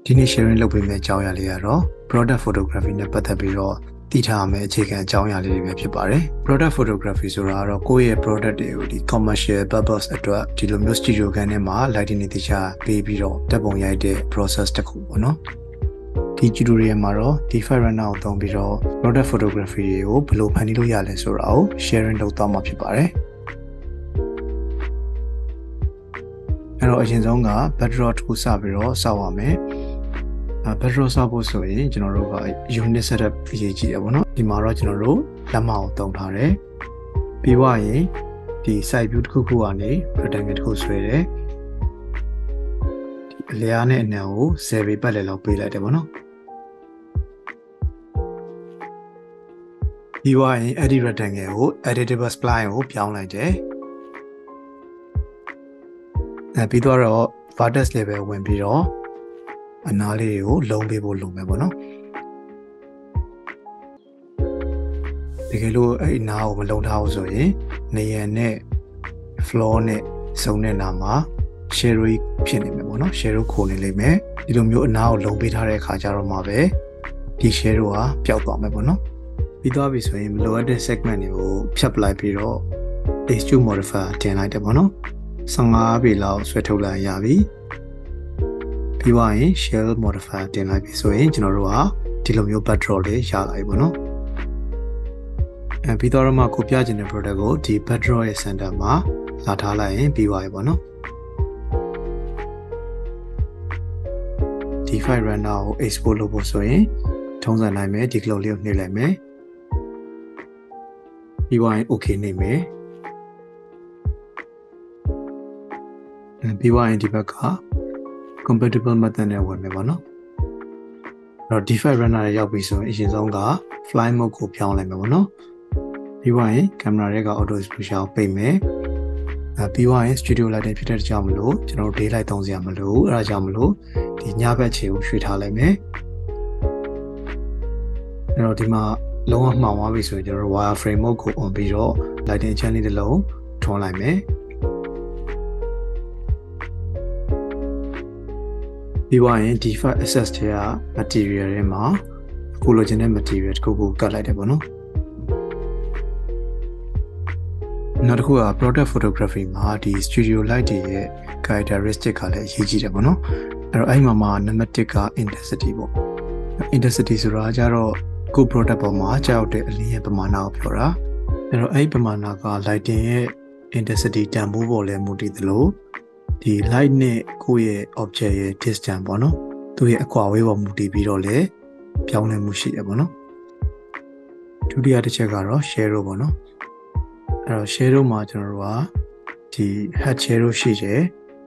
ဒီနေ့ sharing လုပ်ပေးမယ့်အကြောင်းအရာလေးကတော့ product photography နဲ့ပတ်သက်ပြီးတော့သိထားရမယ့်အခြေခံအကြောင်းအရာလေးတွေပဲဖြစ်ပါတယ် product photography ဆိုတာကတော့ကိုယ့်ရဲ့ product တွေကိုဒီ commercial purpose အတွက်ဒီလိုမျိုး studio ခန်းထဲမှာ lighting တွေတခြားပေးပြီးတော့ဓာတ်ပုံရိုက်တဲ့ process တစ်ခုပေါ့နော်ဒီ tutorial မှာတော့ DeFi Runner ကိုသုံးပြီးတော့ product photography တွေကိုဘယ်လိုဖန်တီးလို့ရလဲဆိုတာကို sharing လုပ်သွားမှာဖြစ်ပါတယ်အဲ့တော့အရင်ဆုံးက backdrop တစ်ခုစပြီးတော့စောက်ရမယ်backdrop ဆောက်ဖို့ဆိုရင်ကျွန်တော်တို့က unit setup အရေးကြီးတယ်ပေါ့နော်ဒီမှာတော့ကျွန်တော်တို့လက်မအောင်သုံးထားတယ်ပြီးွားရင်ဒီ side view တစ်ခုခုကနေ rectangle တစ်ခုဆွဲတယ်ဒီအလျားနဲ့အနံကို10ပေပတ်လည်လောက်ပေးလိုက်တယ်ပေါ့နော်ပြီးွားရင် edit rectangle ကို editable spline ကိုပြောင်းလိုက်တယ်ပြီးတော့ vertex level ဝင်ပြီးတော့အနားလေးကိုလုံးပေးဖို့လုပ်မယ်ပေါ့နော်တကယ်လို့အဲ့အနားကိုမလုံးထားဘူးဆိုရင်နေရံနဲ့ floor နဲ့စုံတဲ့နာမှာ shadow ဖြစ်နေမယ်ပေါ့နော် shadow ခိုနေလိမ့်မယ်ဒီလိုမျိုးအနားကိုလုံးပေးထားတဲ့အခါကျတော့မှပဲဒီ shadow ကပျောက်သွားမယ်ပေါ့နော်ပြီးသွားပြီဆိုရင်မလိုအပ်တဲ့ segment တွေကိုဖြတ်ပလိုက်ပြီးတော့ extrude modifier တင်လိုက်တယ်ပေါ့နော်15ပေလောက်ဆွဲထုတ်လိုက်ရပြီပြီးသွားရင် shell modifier တင်လိုက်ပြီဆိုရင်ကျွန်တော်တို့ကဒီလိုမျိုး backdrop လေးရလာပြီပေါ့နော်ပြီးတော့မှကိုပြချင်တဲ့ product ကိုဒီ backdrop ရဲ့ center မှာလာထားလိုက်ရင်ပြီးသွားပြီပေါ့နော် DeFi Runner ကို export လုပ်ဖို့ဆိုရင်ထုံးစံနိုင်မယ်ဒီ glow လေးကိုနှိပ်လိုက်မယ်ပြီးသွားရင် okay နှိပ်မယ်ပြီးသွားရင်ဒီဘက်ကcompatible method နဲ့ဝင်မယ်ပေါ့နော်အဲ့တော့ DeFi Runner ရောက်ပြီဆိုရင်အရင်ဆုံးက fly mode ကိုပြောင်းလိုက်မယ်ပေါ့နော်ပြီးသွားရင် camera တွေက auto exposure ကိုပိတ်မယ်ပြီးသွားရင် studio lighting ဖြစ်တဲ့ကြောင့်မလို့ကျွန်တော်တို့ daylight သုံးစရာမလိုဘူးအဲ့ဒါကြောင့်မလို့ဒီညဘက်ခြေကိုရွှေ့ထားလိုက်မယ်အဲ့တော့ဒီမှာလုံးဝမှောင်သွားပြီဆိုရင်ကျွန်တော်တို့ wire frame mode ကို on ပြီးတော့ lighting channel တစ်လုံးထွန်းလိုက်မယ်ပြီးသွားရင် DeFi access ထဲက material တွေမှာကိုလိုချင်တဲ့ material တစ်ခုခုကတ်လိုက်တယ်ပေါ့နော်နောက်တစ်ခုက product photography မှာဒီ studio light တွေရဲ့ characteristic ကလည်းအရေးကြီးတယ်ပေါ့နော်အဲ့တော့အဲ့မှာနံပါတ်1က intensity ပေါ့ intensity ဆိုတာကြတော့ကို product ပေါ်မှာကြောက်တဲ့အလင်းရဲ့ပမာဏကိုပြောတာအဲ့တော့အဲ့ပမာဏက lighting ရဲ့ intensity တန်ဖိုးပေါ်လဲမူတည်သလိုဒီ light နဲ့ကိုယ့်ရဲ့ object ရဲ့ distance ပေါ့နော်သူ့ရဲ့အကွာအဝေးပေါ်မူတည်ပြီးတော့လည်းပြောင်းလဲမှုရှိတယ်ပေါ့နော်ဒုတိယတစ်ချက်ကတော့ shadow ပေါ့နော်အဲ့တော့ shadow မှာကျွန်တော်တို့ကဒီ hard shadow ရှိတယ်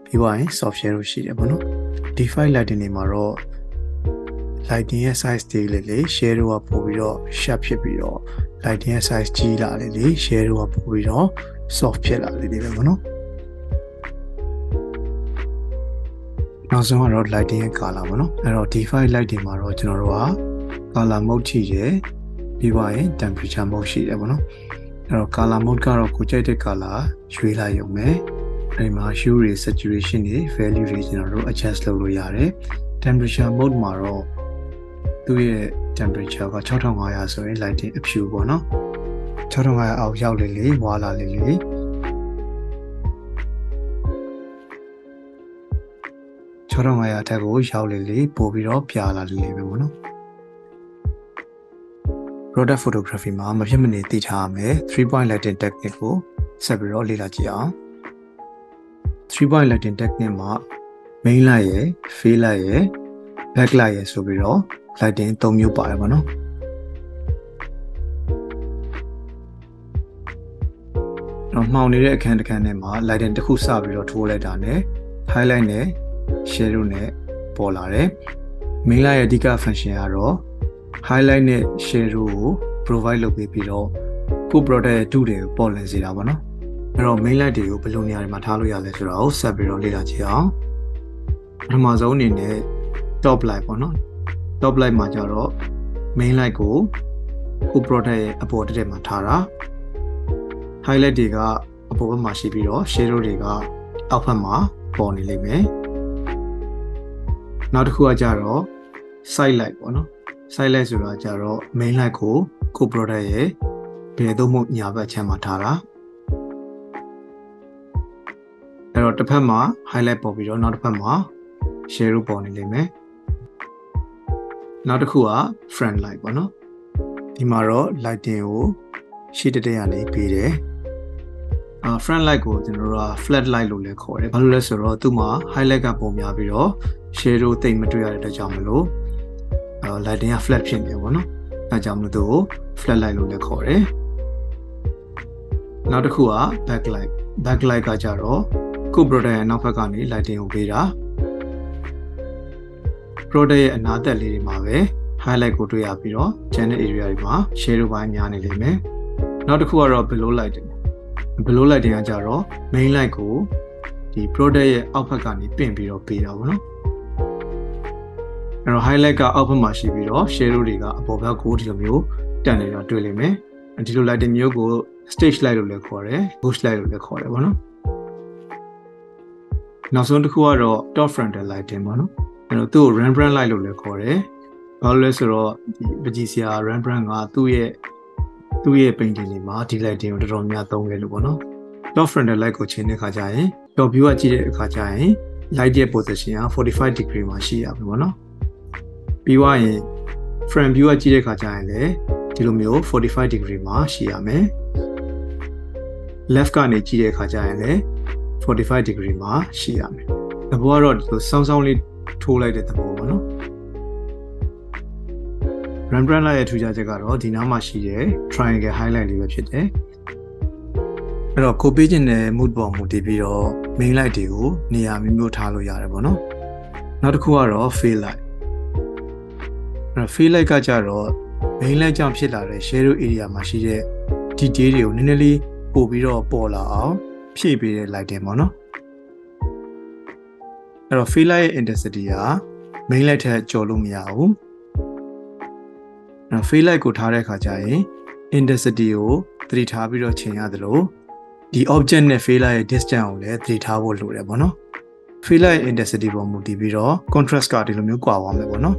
ပြီးသွားရင် soft shadow ရှိတယ်ပေါ့နော် DeFi lighting တွေမှာတော့ lighting ရဲ့ size တွေလေ shadow ကပို့ပြီးတော့ sharp ဖြစ်ပြီးတော့ lighting ရဲ့ size ကြီးလာလေ shadow ကပို့ပြီးတော့ soft ဖြစ်လာလေပဲပေါ့နော်နောက်ဆုံးကတော့ lighting ရဲ့ color ပေါ့နော်အဲ့တော့ DeFi light တွေမှာတော့ကျွန်တော်တို့က color mode ရှိတယ်ပြီးသွားရင် temperature mode ရှိတယ်ပေါ့နော်အဲ့တော့ color mode ကတော့ကိုကြိုက်တဲ့ color ရွေးလိုက်ရုံပဲအဲ့မှာ hue တွေ saturation တွေ value တွေကျွန်တော်တို့ adjust လုပ်လို့ရတယ် temperature mode မှာတော့သူ့ရဲ့ temperature က6500ဆိုရင် lighting အဖြူပေါ့နော်6500အောက်ရောက်လေဝါလာလေ6500အထက်ကိုရောက်လေပို့ပြီးတော့ပြလာလေပဲပေါ့နော် product photography မှာမဖြစ်မနေသိထားရမယ် 3 point lighting technique ကိုဆက်ပြီးတော့လေ့လာကြည့်အောင် 3 point lighting technique မှာ main light ရယ် fill light ရယ် back light ရယ်ဆိုပြီးတော့ lighting 3မျိုးပါတယ်ပေါ့နော်တော့မှောင်နေတဲ့အခန်းတစ်ခန်းထဲမှာ lighting တစ်ခုစပြီးတော့ထိုးလိုက်တာနဲ့ highlight နဲ့ shadow နဲ့ပေါ်လာတယ် main light ရဲ့အဓိက function ကတော့ highlight နဲ့ shadow ကို provide လုပ်ပေးပြီးတော့ကို product ရဲ့တူတွေကိုပေါ်လည်စေတာပေါ့နော်အဲ့တော့ main light တွေကိုဘယ်လိုနေရာတွေမှာထားလို့ရလဲဆိုတာကိုဆက်ပြီးတော့လေ့လာကြည့်အောင်ပထမဆုံးအနေနဲ့ top light ပေါ့နော် top light မှာကျတော့ main light ကို product ရဲ့အပေါ်တက်မှာထားတာ highlight တွေကအပေါ်ဘက်မှာရှိပြီးတော့ shadow တွေကအောက်ဘက်မှာပေါ်နေလိမ့်မယ် နောက်တစ်ခုကကြတော့ side light ပေါ့နော် side light ဆိုတာကြတော့ main light ကို product ရဲ့ဘယ်သို့မဟုတ်ညာဘက်ချမ်းမှာထားတာအဲ့တော့တစ်ဖက်မှာ highlight ပေါ်ပြီးတော့နောက်တစ်ဖက်မှာ shadow ပေါ်နေလိမ့်မယ်နောက်တစ်ခုက front light ပေါ့နော်ဒီမှာတော့ lighting ကိုရှေ့တက်ကနေပေးတယ်front light ကိုကျွန်တော်တို့က flat light လို့လည်းခေါ်တယ်ဘာလို့လဲဆိုတော့သူ့မှာ highlight ကပုံများပြီးတော့ shadow တိတ်မတွေ့ရတဲ့အတွက်ကြောင့်မလို့lighting က flat ဖြစ်နေပေါ့နော်အဲကြောင့်မလို့သူ့ကို flat light လို့လည်းခေါ်တယ်နောက်တစ်ခုက backlight ကကြတော့ကို product ရဲ့နောက်ဘက်ကနေ lighting ကိုပေးတာ product ရဲ့အနားသက်လေးတွေမှာပဲ highlight ကိုတွေ့ရပြီးတော့ channel area တွေမှာ shadow ပိုင်းများနေလိမ့်မယ်နောက်တစ်ခုကတော့ below lighting ကကြတော့ main light ကိုဒီ product ရဲ့အောက်ဘက်ကနေပင့်ပြီးတော့ပေးတာပေါ့နော်အဲ့တော့ highlight ကအောက်ဘက်မှာရှိပြီးတော့ shadow တွေကအပေါ်ဘက်ကိုဒီလိုမျိုးတက်နေတာတွေ့လိမ့်မယ်ဒီလို lighting မျိုးကို stage light လို့လည်းခေါ်တယ် bush light လို့လည်းခေါ်တယ်ပေါ့နော်နောက်ဆုံးတစ်ခုကတော့ top frontal lighting ပေါ့နော်အဲ့တော့သူ့ကို Rembrandt light လို့လည်းခေါ်တယ်ဘာလို့လဲဆိုတော့ဒီပကြီးဆရာ Rembrandt ကသူ့ရဲ့ painting တွေမှာဒီ lighting ကိုတော်တော်များသုံးခဲ့လို့ပေါ့နော် top frontal light ကိုချိန်တဲ့အခါကျရင် top view ကကြည့်တဲ့အခါကျရင် light ရဲ့ position က45 degree မှာရှိရပြီပေါ့နော်ပြီးသွားရင် front view ကကြည့်တဲ့အခါကျရင်လည်းဒီလိုမျိုး45 degree မှာရှိရမယ် left ကနေကြည့်တဲ့အခါကျရင်လည်း45 degree မှာရှိရမယ်သဘောကတော့ဒီလိုစောင်းစောင်းလေးထိုးလိုက်တဲ့သဘောပေါ့နော် Rembrandt light ရဲ့ထူးခြားချက်ကတော့ဒီနားမှာရှိတဲ့ triangle highlight လေးပဲဖြစ်တယ်အဲ့တော့ကိုပေးခြင်းတဲ့ mood ပေါ်မူတည်ပြီးတော့ main light တွေကိုနေရာမျိုးမျိုးထားလို့ရတယ်ပေါ့နော်နောက်တစ်ခုကတော့ fade light အဲ့တော့ fade light ကကြတော့ main light ကြောင့်ဖြစ်လာတဲ့ shadow area မှာရှိတဲ့ detail တွေကိုနည်းနည်းလေးပို့ပြီးတော့ပေါ်လာအောင်ဖြည့်ပေးတဲ့ lighting ပေါ့နော်အဲ့တော့ fade light ရဲ့ intensity က main light ထက်ကျော်လို့မရဘူးအဲ့တော့ fade light ကိုထားတဲ့အခါကျရင် intensity ကိုသတိထားပြီးတော့ချိန်ရတယ်လို့ဒီ object နဲ့ fade light ရဲ့ distance ကိုလည်းသတိထားဖို့လိုတယ်ပေါ့နော် fade light intensity ပေါ်မူတည်ပြီးတော့ contrast ကဒီလိုမျိုးကွာသွားမယ်ပေါ့နော်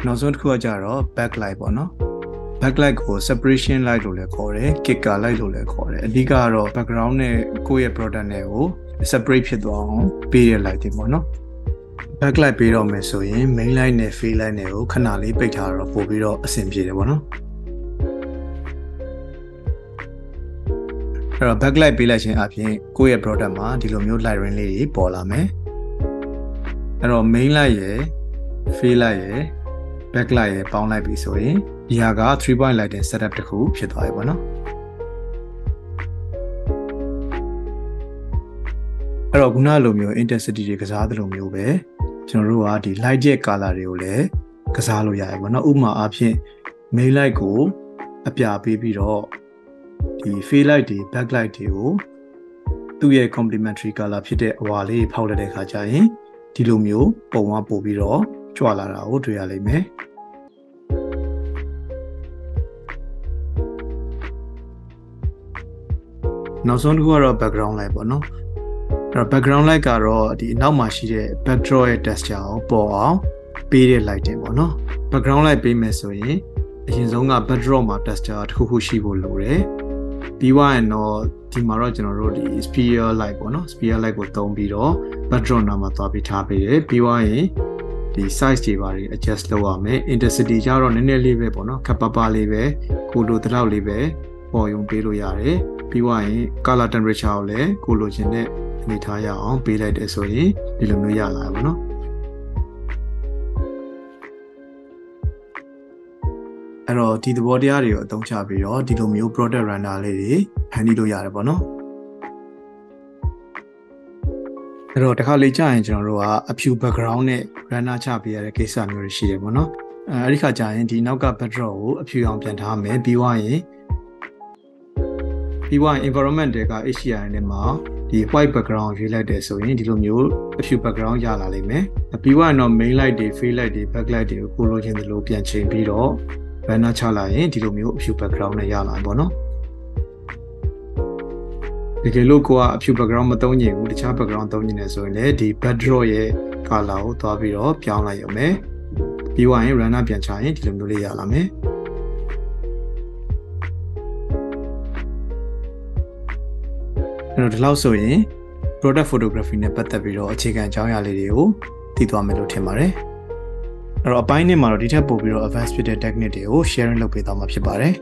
နောက်ဆုံးတစ်ခုကကြတော့ backlight ပေါ့နော် backlight ကို separation light လို့လည်းခေါ်တယ် kicker light လို့လည်းခေါ်တယ်အဓိကတော့ background နဲ့ကိုယ့်ရဲ့ product နဲ့ကို separate ဖြစ်သွားအောင်ပေးရ light တွေပေါ့နော် backlight ပေးတော့မယ်ဆိုရင် main light နဲ့ fade light နဲ့ကိုခဏလေးပိတ်ထားတော့ပို့ပြီးတော့အဆင်ပြေတယ်ပေါ့နော်အဲ့တော့ backlight ပေးလိုက်ခြင်းအပြင်ကိုယ့်ရဲ့ product မှာဒီလိုမျိုး light ring လေးတွေပေါ်လာမယ်အဲ့တော့ main light ရယ် fade light ရယ် backlight ရယ်ပေါင်းလိုက်ပြီဆိုရင်ဒီဟာက 3 point lighting setup တစ်ခုဖြစ်သွားပြီပေါ့နော်အဲ့တော့ခုနလိုမျိုး intensity တွေကစားသလိုမျိုးပဲကျွန်တော်တို့ကဒီ light ရဲ့ color တွေကိုလည်းကစားလို့ရတယ်ပေါ့နော်ဥပမာအားဖြင့် main light ကိုအပြပေးပြီးတော့ဒီ fade light တွေ backlight တွေကိုသူ့ရဲ့ complementary color ဖြစ်တဲ့အဝါလေးဖောက်လိုက်တဲ့အခါကျရင်ဒီလိုမျိုးပုံကပို့ပြီးတော့ကြွလာတာကိုတွေ့ရလိမ့်မယ်နောက်ဆုံးတစ်ခုကတော့ background light ပေါ့နော်အဲ့တော့ background light ကတော့ဒီအနောက်မှာရှိတဲ့ backdrop ရဲ့ texture ကိုပေါ်အောင်ပေးတဲ့ lighting ပေါ့နော် background light ပေးမယ်ဆိုရင်အရင်ဆုံးက backdrop မှာ texture တစ်ခုခုရှိဖို့လိုတယ်ပြီးသွားရင်တော့ဒီမှာတော့ကျွန်တော်တို့ဒီ sphere light ပေါ့နော် sphere light ကိုသုံးပြီးတော့ backdrop နားမှာသွားပြီးထားပေးတယ်ပြီးသွားရင်ဒီ size တွေပါတွေ adjust လုပ်ရမယ် intensity ကြတော့နည်းနည်းလေးပဲပေါ့နော်ခပ်ပပလေးပဲကိုလိုတလောက်လေးပဲပေါ်ယုံပေးလို့ရတယ်ပြီးသွားရင် color temperature ကိုလည်းကိုလိုချင်တဲ့အနေထားရအောင်ပေးလိုက်တယ်ဆိုရင်ဒီလိုမျိုးရလာပါတော့အဲ့တော့ဒီသဘောတရားတွေကိုအသုံးချပြီးတော့ဒီလိုမျိုး product runner လေးတွေဖန်တီးလို့ရတယ်ပေါ့နော်အဲ့တော့တစ်ခါလေကြာရင်ကျွန်တော်တို့ကအဖြူ background နဲ့ runner ချပေးရတဲ့ကိစ္စမျိုးတွေရှိတယ်ပေါ့နော်အဲ့ဒီခါကြာရင်ဒီနောက်က backdrop ကိုအဖြူအောင်ပြန်ထားမယ်ပြီးသွားရင် environment တွေက HDR နဲ့မှာဒီ white background ရွေးလိုက်တယ်ဆိုရင်ဒီလိုမျိုးအဖြူ background ရလာလိမ့်မယ်ပြီးသွားရင်တော့ main light တွေ fade light တွေ backlight တွေကိုလိုချင်သလိုပြန်ချိန်ပြီးတော့ banner ချလိုက်ရင်ဒီလိုမျိုးအဖြူ background နဲ့ရလာပါတော့ တကယ်လို့ကိုကအဖြူ background မသုံးချင်ဘူးတခြား background သုံးချင်တယ်ဆိုရင်လည်းဒီ backdrop ရဲ့ color ကိုသွားပြီးတော့ပြောင်းလိုက်ရုံပဲပြီးသွားရင် runner ပြန်ချရင်ဒီလိုမျိုးလေးရလာမယ်အဲ့တော့ဒီလောက်ဆိုရင် product photography နဲ့ပတ်သက်ပြီးတော့အခြေခံအကြောင်းအရာလေးတွေကိုသိသွားမယ်လို့ထင်ပါတယ်အဲ့တော့အပိုင်းနဲ့မှာတော့ဒီထက်ပိုပြီးတော့ advanced ဖြစ်တဲ့ technique တွေကို sharing လုပ်ပေးသွားမှာဖြစ်ပါတယ်